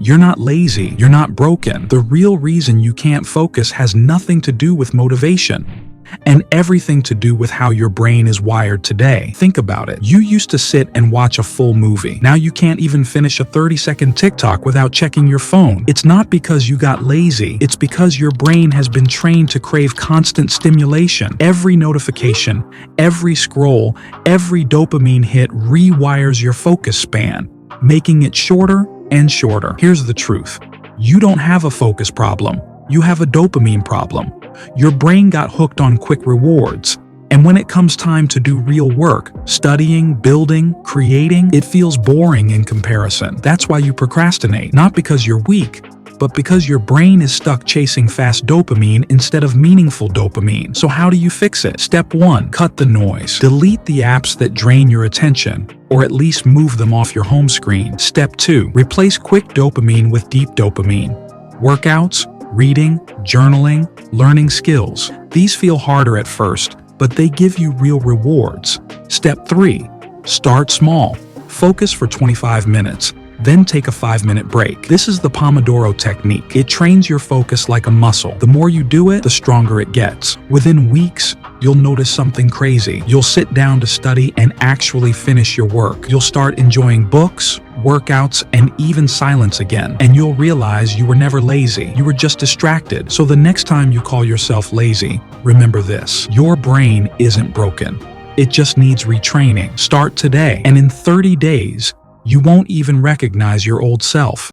You're not lazy, you're not broken. The real reason you can't focus has nothing to do with motivation, and everything to do with how your brain is wired today. Think about it. You used to sit and watch a full movie. Now you can't even finish a 30-second TikTok without checking your phone. It's not because you got lazy. It's because your brain has been trained to crave constant stimulation. Every notification, every scroll, every dopamine hit rewires your focus span, making it shorter and shorter. Here's the truth. You don't have a focus problem. You have a dopamine problem. Your brain got hooked on quick rewards. And when it comes time to do real work, studying, building, creating, it feels boring in comparison. That's why you procrastinate. Not because you're weak, but because your brain is stuck chasing fast dopamine instead of meaningful dopamine. So how do you fix it? Step 1. Cut the noise. Delete the apps that drain your attention, or at least move them off your home screen. Step 2. Replace quick dopamine with deep dopamine. Workouts, reading, journaling, learning skills. These feel harder at first, but they give you real rewards. Step 3. Start small. Focus for 25 minutes. Then take a 5-minute break. This is the Pomodoro technique. It trains your focus like a muscle. The more you do it, the stronger it gets. Within weeks, you'll notice something crazy. You'll sit down to study and actually finish your work. You'll start enjoying books, workouts, and even silence again. And you'll realize you were never lazy. You were just distracted. So the next time you call yourself lazy, remember this: your brain isn't broken. It just needs retraining. Start today, and in 30 days, you won't even recognize your old self.